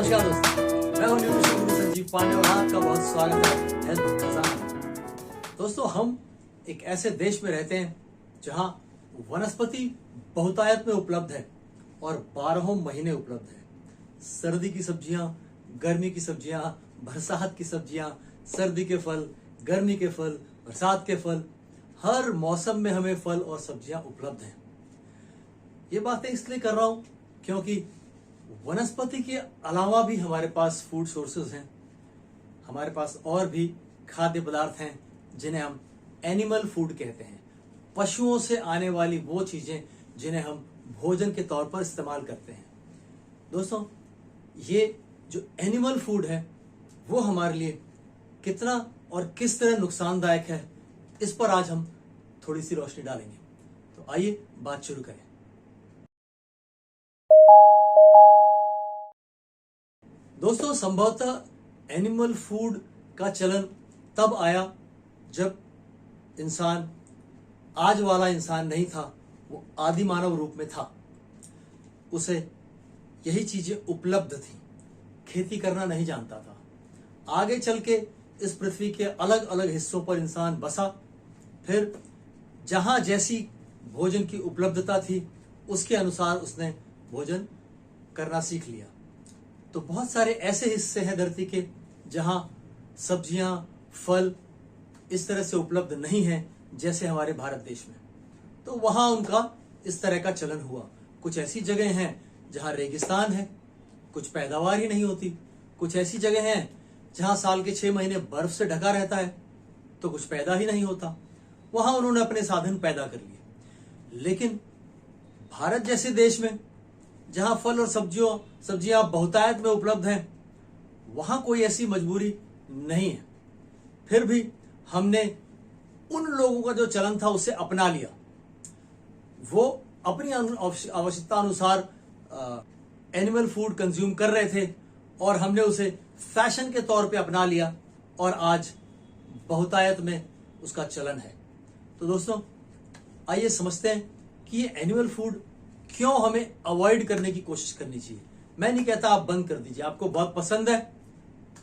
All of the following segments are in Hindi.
नमस्कार दोस्तों, मैं हूं न्यूट्रिशन गुरु संजीव पांडे और आपका बहुत स्वागत है हेल्थ खजाना। दोस्तों, हम एक ऐसे देश में रहते हैं जहां वनस्पति बहुतायत में उपलब्ध है और 12 महीने उपलब्ध है। सर्दी की सब्जियां, गर्मी की सब्जियां, बरसात की सब्जियां, सर्दी के फल, गर्मी के फल, बरसात के फल, हर मौसम में हमें फल और सब्जियां उपलब्ध हैं। ये बातें इसलिए कर रहा हूं क्योंकि वनस्पति के अलावा भी हमारे पास फूड सोर्सेज हैं। हमारे पास और भी खाद्य पदार्थ हैं जिन्हें हम एनिमल फूड कहते हैं। पशुओं से आने वाली वो चीजें जिन्हें हम भोजन के तौर पर इस्तेमाल करते हैं। दोस्तों, ये जो एनिमल फूड है वो हमारे लिए कितना और किस तरह नुकसानदायक है, इस पर आज हम थोड़ी सी रोशनी डालेंगे। तो आइए बात शुरू करें। दोस्तों, संभवतः एनिमल फूड का चलन तब आया जब इंसान आज वाला इंसान नहीं था, वो आदि मानव रूप में था। उसे यही चीजें उपलब्ध थी, खेती करना नहीं जानता था। आगे चल के इस पृथ्वी के अलग अलग हिस्सों पर इंसान बसा, फिर जहां जैसी भोजन की उपलब्धता थी उसके अनुसार उसने भोजन करना सीख लिया। तो बहुत सारे ऐसे हिस्से हैं धरती के जहां सब्जियां, फल इस तरह से उपलब्ध नहीं हैं जैसे हमारे भारत देश में। तो वहां उनका इस तरह का चलन हुआ। कुछ ऐसी जगह हैं जहां रेगिस्तान है, कुछ पैदावार ही नहीं होती। कुछ ऐसी जगह हैं जहां साल के 6 महीने बर्फ से ढका रहता है, तो कुछ पैदा ही नहीं होता। वहां उन्होंने अपने साधन पैदा कर लिए। लेकिन भारत जैसे देश में जहां फल और सब्जियां बहुतायत में उपलब्ध हैं, वहां कोई ऐसी मजबूरी नहीं है। फिर भी हमने उन लोगों का जो चलन था उसे अपना लिया। वो अपनी आवश्यकता अनुसार एनिमल फूड कंज्यूम कर रहे थे और हमने उसे फैशन के तौर पे अपना लिया और आज बहुतायत में उसका चलन है। तो दोस्तों, आइए समझते हैं कि ये एनिमल फूड क्यों हमें अवॉइड करने की कोशिश करनी चाहिए। मैं नहीं कहता आप बंद कर दीजिए, आपको बहुत पसंद है,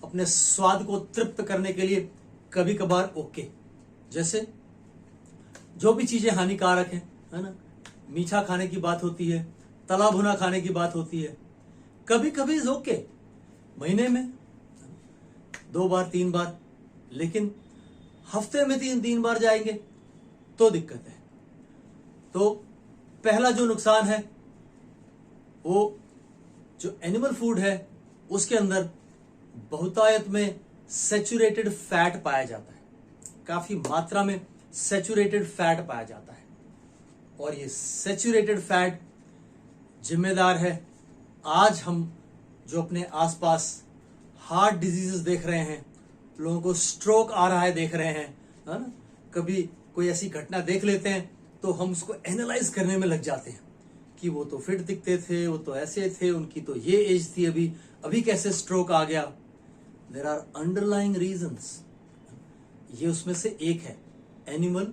अपने स्वाद को तृप्त करने के लिए कभी कभार ओके। जैसे जो भी चीजें हानिकारक हैं, है ना, मीठा खाने की बात होती है, तला भुना खाने की बात होती है, कभी कभी इज ओके, महीने में 2 बार 3 बार, लेकिन हफ्ते में 3 बार जाएंगे तो दिक्कत है। तो पहला जो नुकसान है वो जो एनिमल फूड है उसके अंदर बहुतायत में सैचुरेटेड फैट पाया जाता है। काफी मात्रा में सैचुरेटेड फैट पाया जाता है और ये सैचुरेटेड फैट जिम्मेदार है आज हम जो अपने आसपास हार्ट डिजीजेस देख रहे हैं, लोगों को स्ट्रोक आ रहा है देख रहे हैं, है ना। कभी कोई ऐसी घटना देख लेते हैं तो हम उसको एनालाइज करने में लग जाते हैं कि वो तो फिट दिखते थे, वो तो ऐसे थे, उनकी तो ये एज थी, अभी कैसे स्ट्रोक आ गया। There are underlying reasons. ये उसमें से एक है animal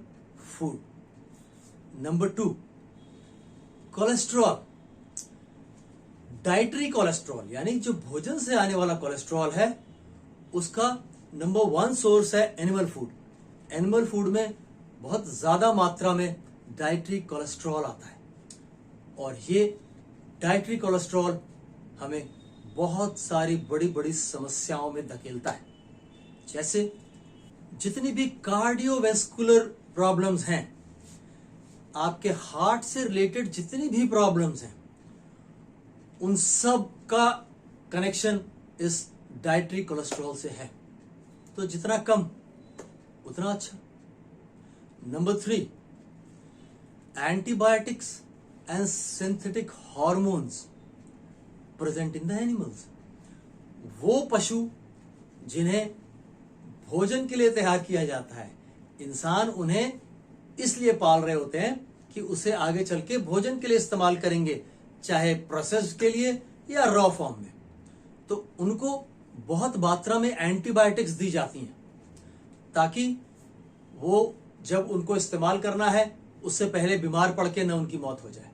food. Number 2, cholesterol. Dietary cholesterol यानी जो भोजन से आने वाला कोलेस्ट्रॉल है उसका नंबर 1 सोर्स है एनिमल फूड। एनिमल फूड में बहुत ज्यादा मात्रा में डाइटरी कोलेस्ट्रॉल आता है और ये डाइटरी कोलेस्ट्रॉल हमें बहुत सारी बड़ी बड़ी समस्याओं में धकेलता है। जैसे जितनी भी कार्डियोवैस्कुलर प्रॉब्लम्स हैं, आपके हार्ट से रिलेटेड जितनी भी प्रॉब्लम्स हैं, उन सब का कनेक्शन इस डाइटरी कोलेस्ट्रॉल से है। तो जितना कम उतना अच्छा। Number 3, antibiotics and synthetic hormones present in the animals. वो पशु जिन्हें भोजन के लिए तैयार किया जाता है, इंसान उन्हें इसलिए पाल रहे होते हैं कि उसे आगे चल के भोजन के लिए इस्तेमाल करेंगे, चाहे प्रोसेस्ड के लिए या रॉ फॉर्म में। तो उनको बहुत मात्रा में एंटीबायोटिक्स दी जाती हैं ताकि वो जब उनको इस्तेमाल करना है उससे पहले बीमार पड़ के न उनकी मौत हो जाए।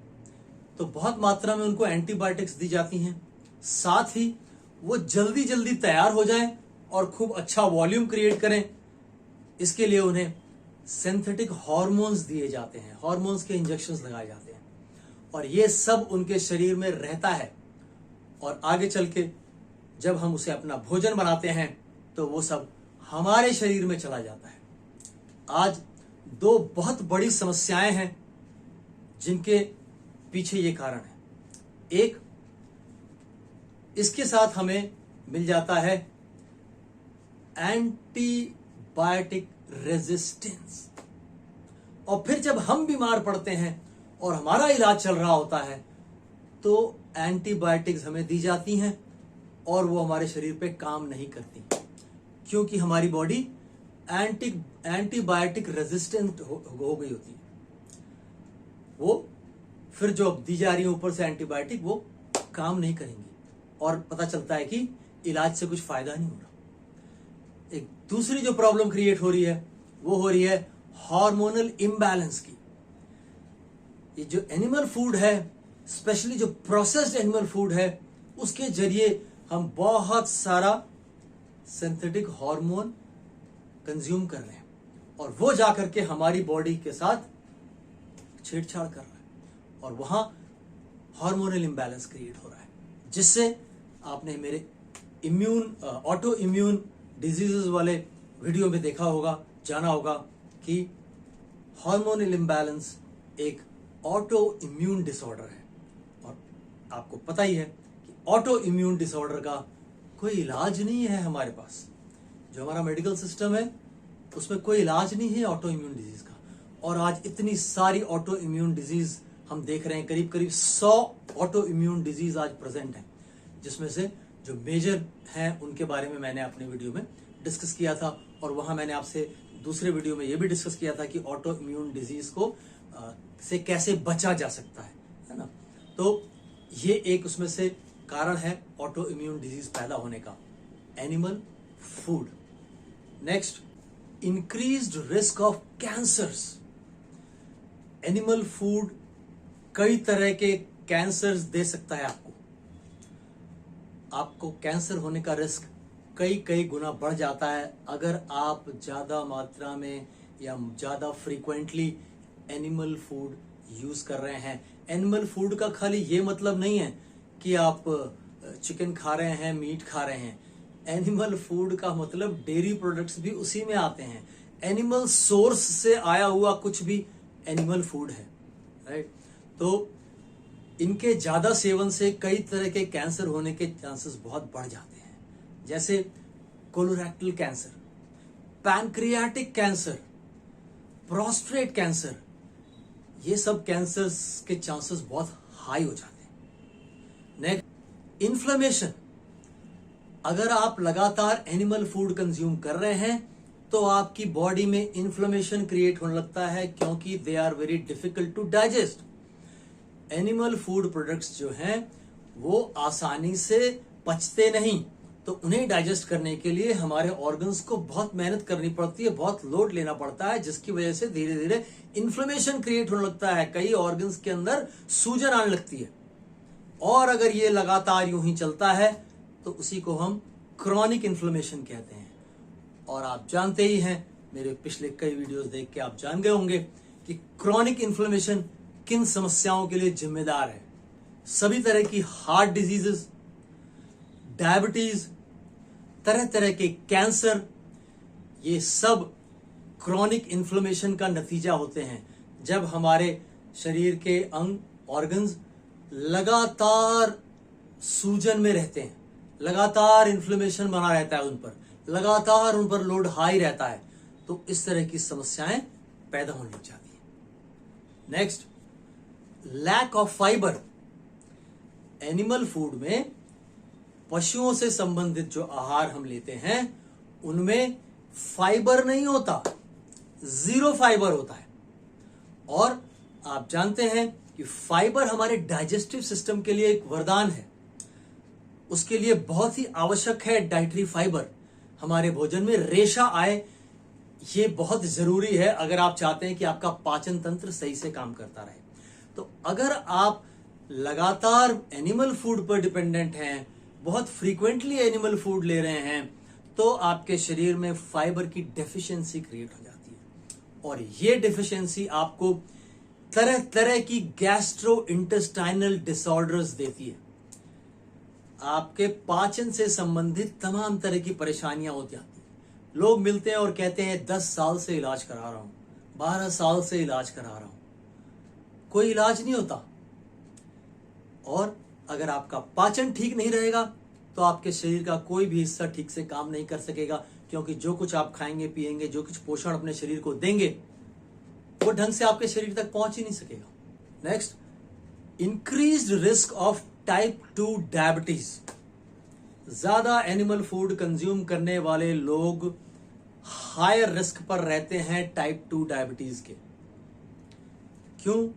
तो बहुत मात्रा में उनको एंटीबायोटिक्स दी जाती हैं। साथ ही वो जल्दी जल्दी तैयार हो जाएं और खूब अच्छा वॉल्यूम क्रिएट करें, इसके लिए उन्हें सिंथेटिक हार्मोन्स दिए जाते हैं, हार्मोन्स के इंजेक्शंस लगाए जाते हैं, और ये सब उनके शरीर में रहता है। और आगे चल के जब हम उसे अपना भोजन बनाते हैं तो वो सब हमारे शरीर में चला जाता है। आज दो बहुत बड़ी समस्याएं हैं जिनके पीछे ये कारण है। एक, इसके साथ हमें मिल जाता है एंटीबायोटिक रेजिस्टेंस, और फिर जब हम बीमार पड़ते हैं और हमारा इलाज चल रहा होता है तो एंटीबायोटिक्स हमें दी जाती हैं और वो हमारे शरीर पे काम नहीं करती, क्योंकि हमारी बॉडी एंटीबायोटिक रेजिस्टेंट हो गई होती है। वो फिर जो दी जा रही है ऊपर से एंटीबायोटिक, वो काम नहीं करेंगी और पता चलता है कि इलाज से कुछ फायदा नहीं हो रहा। एक दूसरी जो प्रॉब्लम क्रिएट हो रही है वो हो रही है हार्मोनल इम्बैलेंस की। ये जो एनिमल फूड है, स्पेशली जो प्रोसेस्ड एनिमल फूड है, उसके जरिए हम बहुत सारा सिंथेटिक हार्मोन कंज्यूम कर रहे हैं और वो जाकर के हमारी बॉडी के साथ छेड़छाड़ कर रहा है और वहां हार्मोनल इम्बैलेंस क्रिएट हो रहा है, जिससे आपने मेरे ऑटो इम्यून डिजीजेस वाले वीडियो में देखा होगा, जाना होगा कि हार्मोनल इम्बैलेंस एक ऑटो इम्यून डिसऑर्डर है। और आपको पता ही है कि ऑटो इम्यून डिसऑर्डर का कोई इलाज नहीं है हमारे पास। जो हमारा मेडिकल सिस्टम है उसमें कोई इलाज नहीं है ऑटो इम्यून डिजीज का। और आज इतनी सारी ऑटो इम्यून डिजीज हम देख रहे हैं, करीब करीब 100 ऑटो इम्यून डिजीज आज प्रेजेंट हैं, जिसमें से जो मेजर हैं उनके बारे में मैंने अपने वीडियो में डिस्कस किया था। और वहां मैंने आपसे दूसरे वीडियो में यह भी डिस्कस किया था कि ऑटो इम्यून डिजीज को से कैसे बचा जा सकता है ना। तो ये एक उसमें से कारण है ऑटो इम्यून डिजीज पैदा होने का, animal food. Next, increased risk of cancers. Animal food कई तरह के कैंसर्स दे सकता है आपको कैंसर होने का रिस्क कई गुना बढ़ जाता है अगर आप ज्यादा मात्रा में या ज्यादा फ्रीक्वेंटली एनिमल फूड यूज कर रहे हैं। एनिमल फूड का खाली ये मतलब नहीं है कि आप चिकन खा रहे हैं, मीट खा रहे हैं। एनिमल फूड का मतलब डेयरी प्रोडक्ट्स भी उसी में आते हैं। एनिमल सोर्स से आया हुआ कुछ भी एनिमल फूड है, राइट। तो इनके ज्यादा सेवन से कई तरह के कैंसर होने के चांसेस बहुत बढ़ जाते हैं, जैसे colorectal cancer, pancreatic cancer, prostate cancer. ये सब कैंसर्स के चांसेस बहुत हाई हो जाते हैं। Next, inflammation. अगर आप लगातार एनिमल फूड कंज्यूम कर रहे हैं तो आपकी बॉडी में इन्फ्लेमेशन क्रिएट होने लगता है, क्योंकि they are very difficult to digest. Animal food products जो हैं वो आसानी से पचते नहीं, तो उन्हें डाइजेस्ट करने के लिए हमारे ऑर्गन्स को बहुत मेहनत करनी पड़ती है, बहुत लोड लेना पड़ता है, जिसकी वजह से धीरे धीरे इन्फ्लेमेशन क्रिएट होने लगता है। कई ऑर्गन्स के अंदर सूजन आने लगती है, और अगर ये लगातार यूं ही चलता है तो उसी को हम क्रॉनिक इन्फ्लेमेशन कहते हैं। और आप जानते ही हैं, मेरे पिछले कई वीडियोस देख के आप जान गए होंगे कि क्रॉनिक इन्फ्लेमेशन किन समस्याओं के लिए जिम्मेदार है। सभी तरह की हार्ट डिजीजेस, डायबिटीज, तरह तरह के कैंसर, ये सब क्रॉनिक इन्फ्लेमेशन का नतीजा होते हैं। जब हमारे शरीर के अंग, ऑर्गन्स लगातार सूजन में रहते हैं, लगातार इन्फ्लेमेशन बना रहता है उन पर, लगातार उन पर लोड हाई रहता है, तो इस तरह की समस्याएं पैदा होने लग जाती हैं। Next, lack of fibre. Animal food में पशुओं से संबंधित जो आहार हम लेते हैं उनमें फाइबर नहीं होता, जीरो फाइबर होता है। और आप जानते हैं कि फाइबर हमारे डाइजेस्टिव सिस्टम के लिए एक वरदान है। उसके लिए बहुत ही आवश्यक है डाइटरी फाइबर, हमारे भोजन में रेशा आए, ये बहुत जरूरी है अगर आप चाहते हैं कि आपका पाचन तंत्र सही से काम करता रहे। तो अगर आप लगातार एनिमल फूड पर डिपेंडेंट हैं, बहुत फ्रीक्वेंटली एनिमल फूड ले रहे हैं तो आपके शरीर में फाइबर की डेफिशिएंसी क्रिएट हो जाती है और ये डेफिशिएंसी आपको तरह तरह की गैस्ट्रो इंटेस्टाइनल डिसऑर्डर्स देती है। आपके पाचन से संबंधित तमाम तरह की परेशानियां हो जाती हैं। लोग मिलते हैं और कहते हैं 10 साल से इलाज करा रहा हूं, 12 साल से इलाज करा रहा हूं, कोई इलाज नहीं होता। और अगर आपका पाचन ठीक नहीं रहेगा तो आपके शरीर का कोई भी हिस्सा ठीक से काम नहीं कर सकेगा, क्योंकि जो कुछ आप खाएंगे पिएंगे, जो कुछ पोषण अपने शरीर को देंगे वो ढंग से आपके शरीर तक पहुंच ही नहीं सकेगा। Next, increased risk of type 2 diabetes. ज्यादा एनिमल फूड कंज्यूम करने वाले लोग हायर रिस्क पर रहते हैं टाइप 2 डायबिटीज के। क्यों?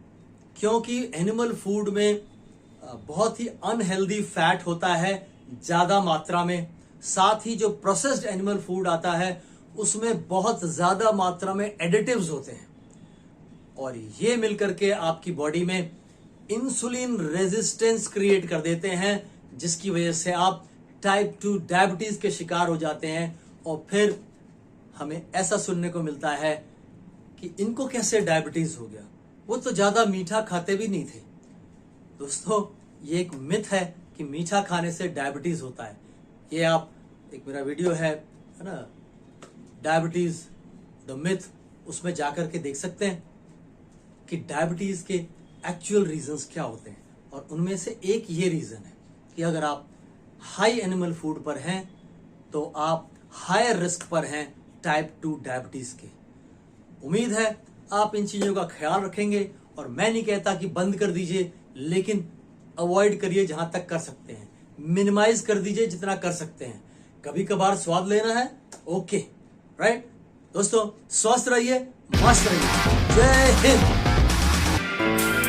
क्योंकि एनिमल फूड में बहुत ही अनहेल्दी फैट होता है ज्यादा मात्रा में, साथ ही जो प्रोसेस्ड एनिमल फूड आता है उसमें बहुत ज्यादा मात्रा में एडिटिव्स होते हैं और ये मिलकर के आपकी बॉडी में इंसुलिन रेजिस्टेंस क्रिएट कर देते हैं, जिसकी वजह से आप टाइप 2 डायबिटीज के शिकार हो जाते हैं। और फिर हमें ऐसा सुनने को मिलता है कि इनको कैसे डायबिटीज हो गया, वो तो ज्यादा मीठा खाते भी नहीं थे। दोस्तों, ये एक मिथ है कि मीठा खाने से डायबिटीज होता है। ये आप एक मेरा वीडियो है ना, डायबिटीज द मिथ, उसमें जाकर के देख सकते हैं कि डायबिटीज के एक्चुअल रीजंस क्या होते हैं। और उनमें से एक ये रीजन है कि अगर आप हाई एनिमल फूड पर हैं तो आप हायर रिस्क पर हैं टाइप 2 डायबिटीज के। उम्मीद है आप इन चीजों का ख्याल रखेंगे और मैं नहीं कहता कि बंद कर दीजिए, लेकिन अवॉइड करिए जहां तक कर सकते हैं, मिनिमाइज कर दीजिए जितना कर सकते हैं। कभी कभार स्वाद लेना है, ओके, राइट। दोस्तों, स्वस्थ रहिए, मस्त रहिए। जय हिंद।